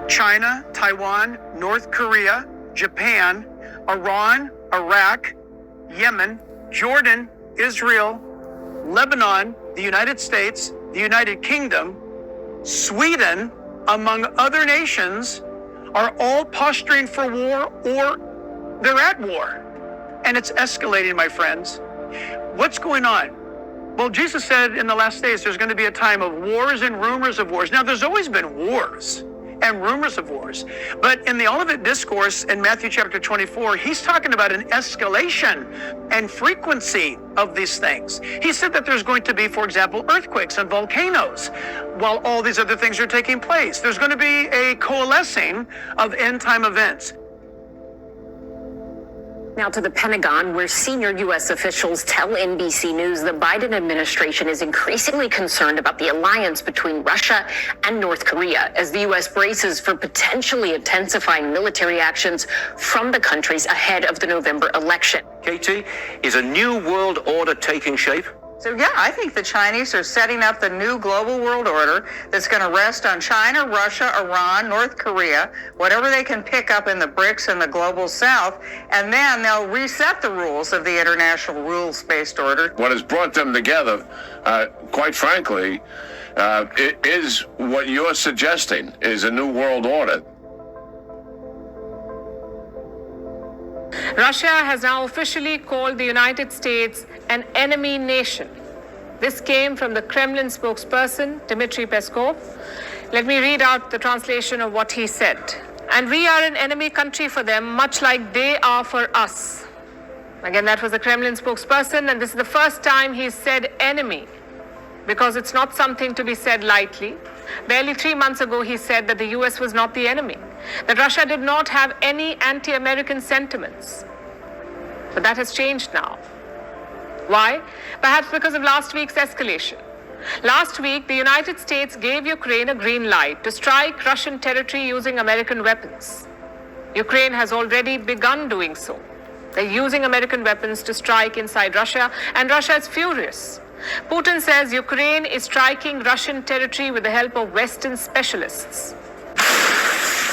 China, Taiwan, North Korea, Japan, Iran, Iraq, Yemen, Jordan, Israel, Lebanon, the United States, the United Kingdom, Sweden, among other nations, are all posturing for war or they're at war. And it's escalating, my friends. What's going on? Well, Jesus said in the last days there's going to be a time of wars and rumors of wars. Now, there's always been wars and rumors of wars. But in the Olivet Discourse in Matthew chapter 24, he's talking about an escalation and frequency of these things. He said that there's going to be, for example, earthquakes and volcanoes while all these other things are taking place. There's going to be a coalescing of end-time events. Now to the Pentagon, where senior U.S. officials tell NBC News the Biden administration is increasingly concerned about the alliance between Russia and North Korea as the U.S. braces for potentially intensifying military actions from the countries ahead of the November election. Katie, is a new world order taking shape? So yeah, I think the Chinese are setting up the new global world order that's going to rest on China, Russia, Iran, North Korea, whatever they can pick up in the BRICS and the global south, and then they'll reset the rules of the international rules-based order. What has brought them together, quite frankly, it is what you're suggesting is a new world order. Russia has now officially called the United States an enemy nation. This came from the Kremlin spokesperson, Dmitry Peskov. Let me read out the translation of what he said. And we are an enemy country for them, much like they are for us. Again, that was the Kremlin spokesperson, and this is the first time he's said enemy, because it's not something to be said lightly. Barely 3 months ago, he said that the US was not the enemy, that Russia did not have any anti-American sentiments. But that has changed now. Why? Perhaps because of last week's escalation. Last week, the United States gave Ukraine a green light to strike Russian territory using American weapons. Ukraine has already begun doing so. They're using American weapons to strike inside Russia, and Russia is furious. Putin says Ukraine is striking Russian territory with the help of Western specialists.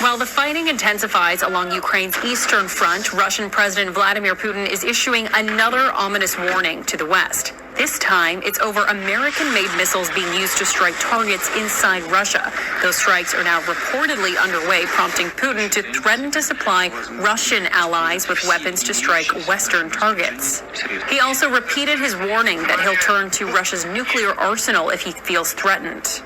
While the fighting intensifies along Ukraine's eastern front, Russian President Vladimir Putin is issuing another ominous warning to the West. This time, it's over American-made missiles being used to strike targets inside Russia. Those strikes are now reportedly underway, prompting Putin to threaten to supply Russian allies with weapons to strike Western targets. He also repeated his warning that he'll turn to Russia's nuclear arsenal if he feels threatened.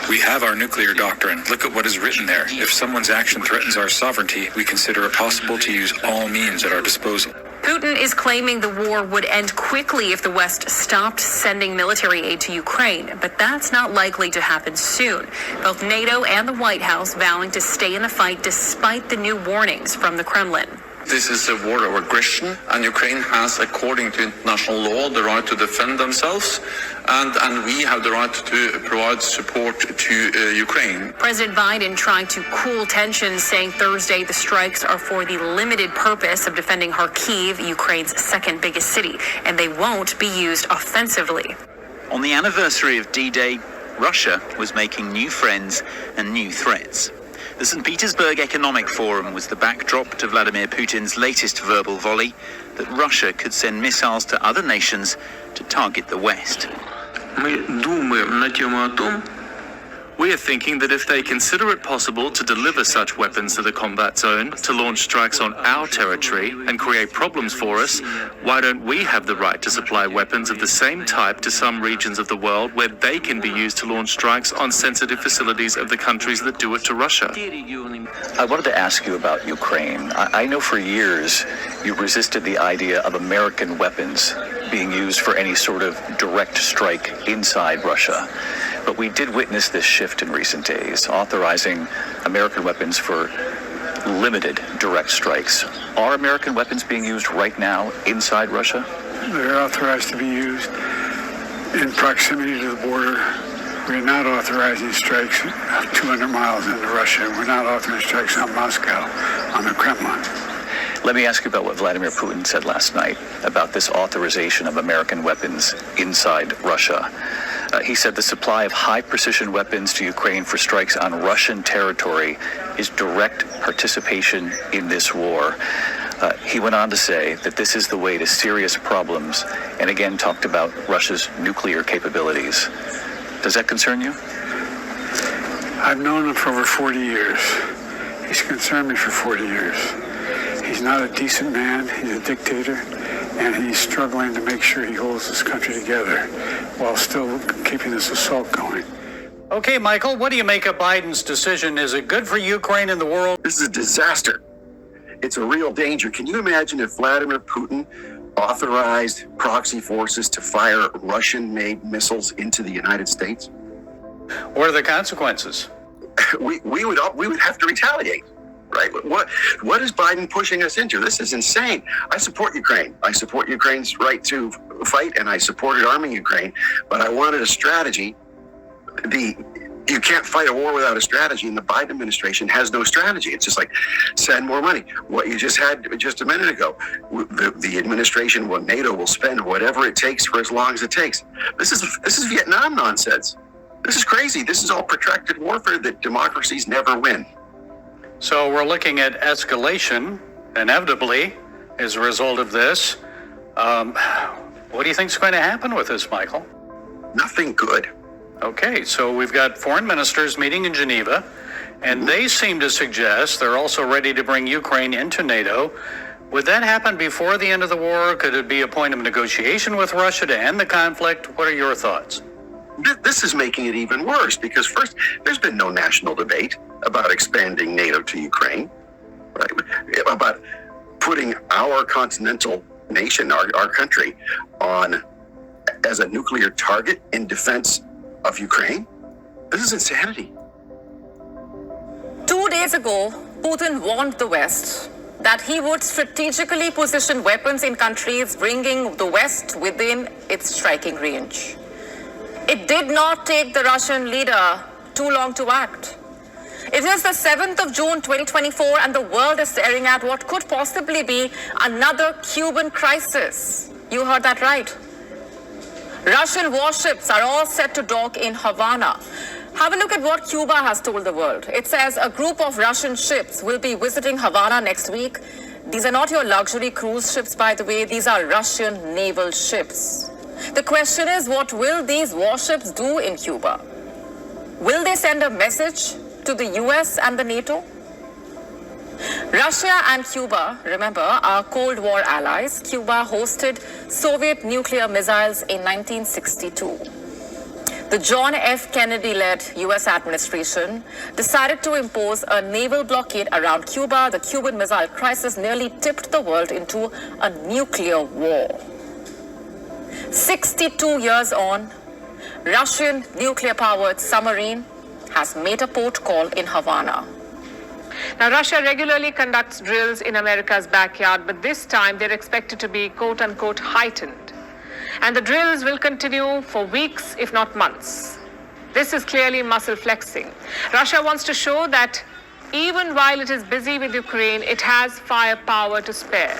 We have our nuclear doctrine. Look at what is written there. If someone's action threatens our sovereignty, we consider it possible to use all means at our disposal. Putin is claiming the war would end quickly if the West stopped sending military aid to Ukraine, but that's not likely to happen soon. Both NATO and the White House vowing to stay in the fight despite the new warnings from the Kremlin. This is a war of aggression, and Ukraine has, according to international law, the right to defend themselves, and we have the right to provide support to Ukraine. President Biden trying to cool tensions, saying Thursday the strikes are for the limited purpose of defending Kharkiv, Ukraine's second biggest city, and they won't be used offensively. On the anniversary of D-Day, Russia was making new friends and new threats. The St. Petersburg Economic Forum was the backdrop to Vladimir Putin's latest verbal volley that Russia could send missiles to other nations to target the West. We are thinking that if they consider it possible to deliver such weapons to the combat zone, to launch strikes on our territory and create problems for us, why don't we have the right to supply weapons of the same type to some regions of the world where they can be used to launch strikes on sensitive facilities of the countries that do it to Russia? I wanted to ask you about Ukraine. I know for years you resisted the idea of American weapons being used for any sort of direct strike inside Russia. But we did witness this shift in recent days, authorizing American weapons for limited direct strikes. Are American weapons being used right now inside Russia? They're authorized to be used in proximity to the border. We're not authorizing strikes 200 miles into Russia. We're not authorizing strikes on Moscow, on the Kremlin. Let me ask you about what Vladimir Putin said last night about this authorization of American weapons inside Russia. He said the supply of high-precision weapons to Ukraine for strikes on Russian territory is direct participation in this war. He went on to say that this is the way to serious problems, and again talked about Russia's nuclear capabilities. Does that concern you? I've known him for over 40 years. He's concerned me for 40 years. He's not a decent man. He's a dictator, and he's struggling to make sure he holds this country together while still keeping this assault going. Okay, Michael, what do you make of Biden's decision? Is it good for Ukraine and the world? This is a disaster. It's a real danger. Can you imagine if Vladimir Putin authorized proxy forces to fire Russian-made missiles into the United States? What are the consequences? We would have to retaliate, right? What is Biden pushing us into? This is insane. I support Ukraine. I support Ukraine's right to fight, and I supported arming Ukraine, but I wanted a strategy. You can't fight a war without a strategy, and the Biden administration has no strategy. It's just like, send more money. What you just had just a minute ago, the administration, NATO will spend whatever it takes for as long as it takes. This is Vietnam nonsense. This is crazy. This is all protracted warfare that democracies never win. So we're looking at escalation, inevitably, as a result of this. What do you think is going to happen with this, Michael? Nothing good. Okay, so we've got foreign ministers meeting in Geneva, and they seem to suggest they're also ready to bring Ukraine into NATO. Would that happen before the end of the war? Could it be a point of negotiation with Russia to end the conflict? What are your thoughts? This is making it even worse because first, there's been no national debate about expanding NATO to Ukraine, right? About putting our continental nation, our country, on as a nuclear target in defense of Ukraine. This is insanity. 2 days ago, Putin warned the West that he would strategically position weapons in countries bringing the West within its striking range. It did not take the Russian leader too long to act. It is the 7th of June 2024 and the world is staring at what could possibly be another Cuban crisis. You heard that right. Russian warships are all set to dock in Havana. Have a look at what Cuba has told the world. It says a group of Russian ships will be visiting Havana next week. These are not your luxury cruise ships, by the way. These are Russian naval ships. The question is, what will these warships do in Cuba? Will they send a message to the US and the NATO? Russia and Cuba, remember, are Cold War allies. Cuba hosted Soviet nuclear missiles in 1962. The John F. Kennedy-led US administration decided to impose a naval blockade around Cuba. The Cuban Missile Crisis nearly tipped the world into a nuclear war. 62 years on, Russian nuclear-powered submarine has made a port call in Havana. Now, Russia regularly conducts drills in America's backyard, but this time they're expected to be quote-unquote heightened. And the drills will continue for weeks, if not months. This is clearly muscle flexing. Russia wants to show that even while it is busy with Ukraine, it has firepower to spare,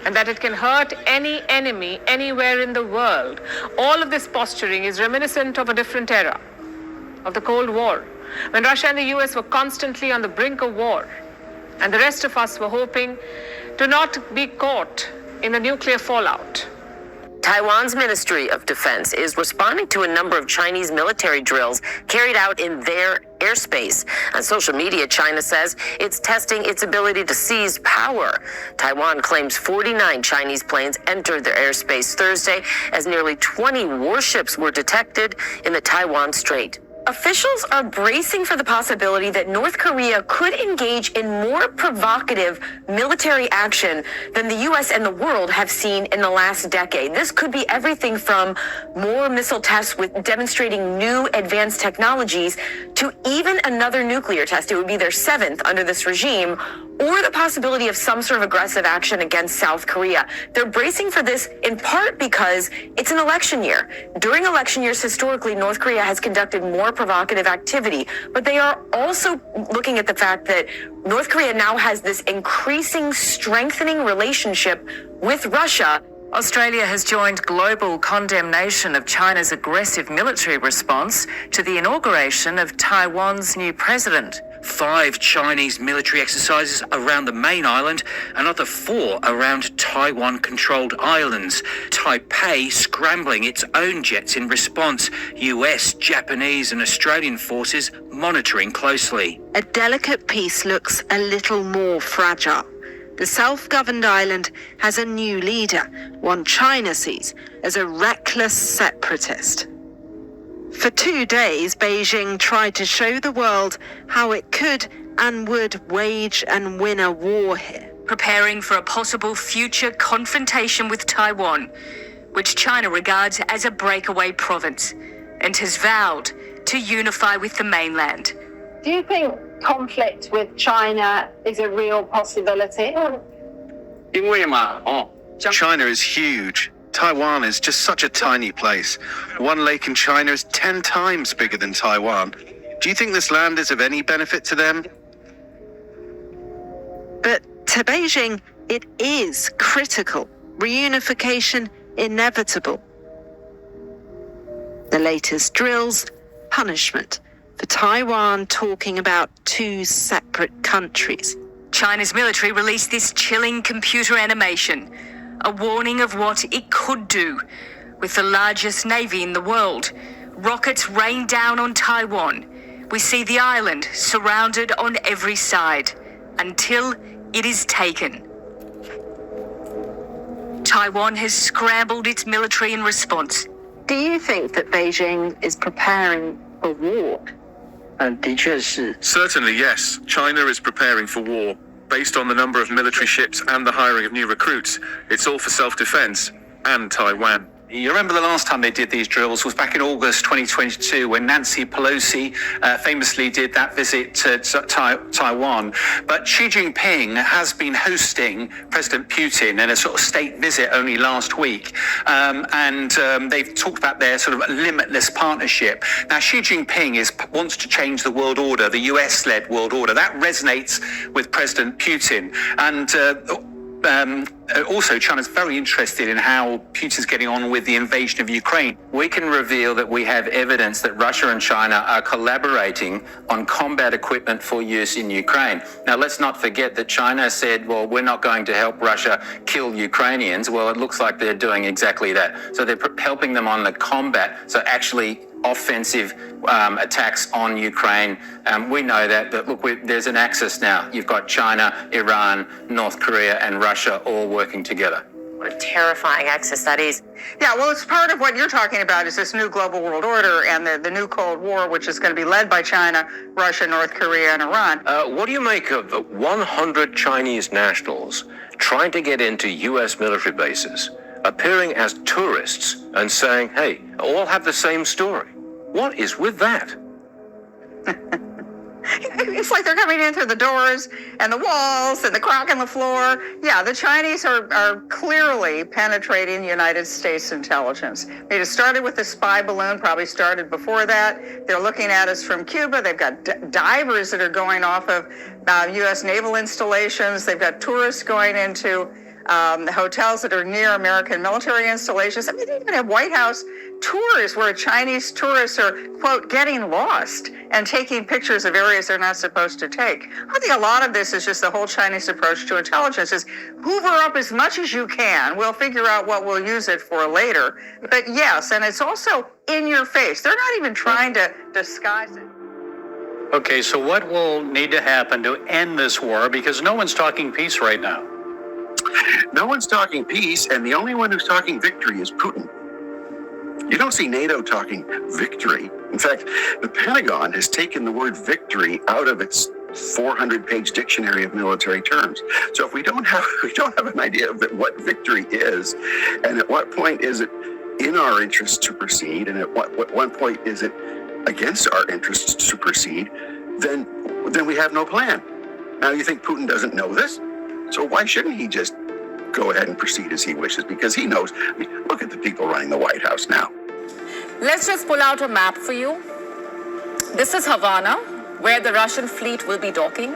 and that it can hurt any enemy anywhere in the world. All of this posturing is reminiscent of a different era, of the Cold War, when Russia and the US were constantly on the brink of war, and the rest of us were hoping to not be caught in the nuclear fallout. Taiwan's Ministry of Defense is responding to a number of Chinese military drills carried out in their airspace. On social media, China says it's testing its ability to seize power. Taiwan claims 49 Chinese planes entered their airspace Thursday as nearly 20 warships were detected in the Taiwan Strait. Officials are bracing for the possibility that North Korea could engage in more provocative military action than the U.S. and the world have seen in the last decade. This could be everything from more missile tests with demonstrating new advanced technologies to even another nuclear test. It would be their 7th under this regime, or the possibility of some sort of aggressive action against South Korea. They're bracing for this in part because it's an election year. During election years, historically, North Korea has conducted more provocative activity. But they are also looking at the fact that North Korea now has this increasing, strengthening relationship with Russia. Australia has joined global condemnation of China's aggressive military response to the inauguration of Taiwan's new president. 5 Chinese military exercises around the main island, another 4 around Taiwan-controlled islands. Taipei scrambling its own jets in response. US, Japanese and Australian forces monitoring closely. A delicate peace looks a little more fragile. The self-governed island has a new leader, one China sees as a reckless separatist. For 2 days, Beijing tried to show the world how it could and would wage and win a war here. Preparing for a possible future confrontation with Taiwan, which China regards as a breakaway province, and has vowed to unify with the mainland. Do you think conflict with China is a real possibility? China is huge. Taiwan is just such a tiny place. One lake in China is 10 times bigger than Taiwan. Do you think this land is of any benefit to them? But to Beijing, it is critical. Reunification inevitable. The latest drills, punishment for Taiwan talking about 2 separate countries. China's military released this chilling computer animation, a warning of what it could do. With the largest navy in the world, rockets rain down on Taiwan. We see the island surrounded on every side until it is taken. Taiwan has scrambled its military in response. Do you think that Beijing is preparing for war? Certainly, yes. China is preparing for war. Based on the number of military ships and the hiring of new recruits, it's all for self-defense and Taiwan. You remember the last time they did these drills was back in August 2022 when Nancy Pelosi famously did that visit to Taiwan. But Xi Jinping has been hosting President Putin in a sort of state visit only last week. They've talked about their sort of limitless partnership. Now, Xi Jinping wants to change the world order, the US-led world order. That resonates with President Putin. Also, China's very interested in how Putin's getting on with the invasion of Ukraine. We can reveal that we have evidence that Russia and China are collaborating on combat equipment for use in Ukraine. Now, let's not forget that China said, well, we're not going to help Russia kill Ukrainians. Well, it looks like they're doing exactly that. So they're helping them on the combat, so actually offensive attacks on Ukraine. We know that, but look, there's an axis now. You've got China, Iran, North Korea, and Russia all working together. What a terrifying axis that is. Yeah, well, it's part of what you're talking about is this new global world order and the new Cold War, which is going to be led by China, Russia, North Korea, and Iran. What do you make of the 100 Chinese nationals trying to get into U.S. military bases, appearing as tourists and saying, hey, all have the same story? What is with that? It's like they're coming in through the doors and the walls and the crack in the floor. Yeah, the Chinese are clearly penetrating United States intelligence. It started with the spy balloon, probably started before that. They're looking at us from Cuba. They've got divers that are going off of U.S. naval installations. They've got tourists going into the hotels that are near American military installations. I mean, they even have White House tours where Chinese tourists are, quote, getting lost and taking pictures of areas they're not supposed to take. I think a lot of this is just the whole Chinese approach to intelligence is hoover up as much as you can. We'll figure out what we'll use it for later. But yes, and it's also in your face. They're not even trying to disguise it. Okay, so what will need to happen to end this war? Because no one's talking peace right now. No one's talking peace, and the only one who's talking victory is Putin. You don't see NATO talking victory. In fact, the Pentagon has taken the word victory out of its 400-page dictionary of military terms. So if we don't have an idea of what victory is, and at what point is it in our interest to proceed, and at what point is it against our interests to proceed, then we have no plan. Now, you think Putin doesn't know this? So why shouldn't he just go ahead and proceed as he wishes? Because he knows. I mean, look at the people running the White House now. Let's just pull out a map for you. This is Havana, where the Russian fleet will be docking.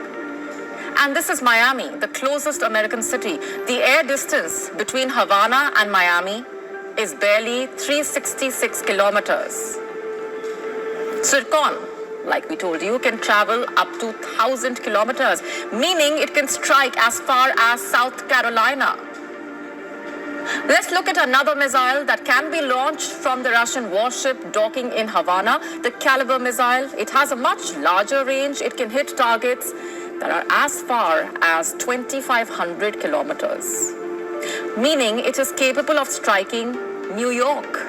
And this is Miami, the closest American city. The air distance between Havana and Miami is barely 366 kilometers. Zircon, like we told you, can travel up to 1,000 kilometers, meaning it can strike as far as South Carolina. Let's look at another missile that can be launched from the Russian warship docking in Havana, the Caliber missile. It has a much larger range. It can hit targets that are as far as 2,500 kilometers, meaning it is capable of striking New York,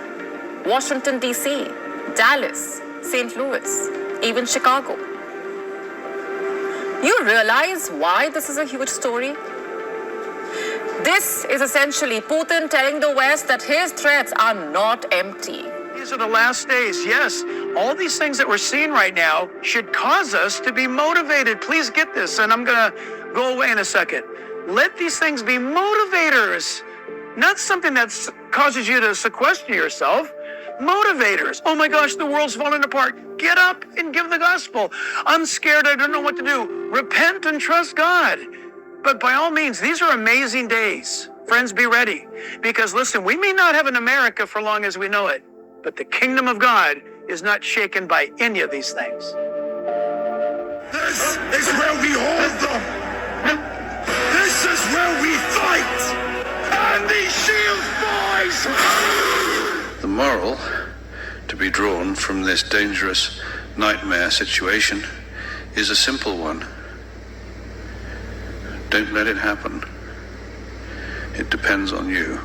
Washington, D.C., Dallas, St. Louis, even Chicago. You realize why this is a huge story? This is essentially Putin telling the West that his threats are not empty. These are the last days. Yes, all these things that we're seeing right now should cause us to be motivated. Please get this, and I'm going to go away in a second. Let these things be motivators, not something that causes you to sequester yourself. Motivators. Oh my gosh, the world's falling apart. Get up and give the gospel. I'm scared. I don't know what to do. Repent and trust God. But by all means, these are amazing days. Friends, be ready. Because listen, we may not have an America for long as we know it, but the kingdom of God is not shaken by any of these things. This is where we hold them. This is where we fight. And these shields, boys! The moral to be drawn from this dangerous nightmare situation is a simple one. Don't let it happen. It depends on you.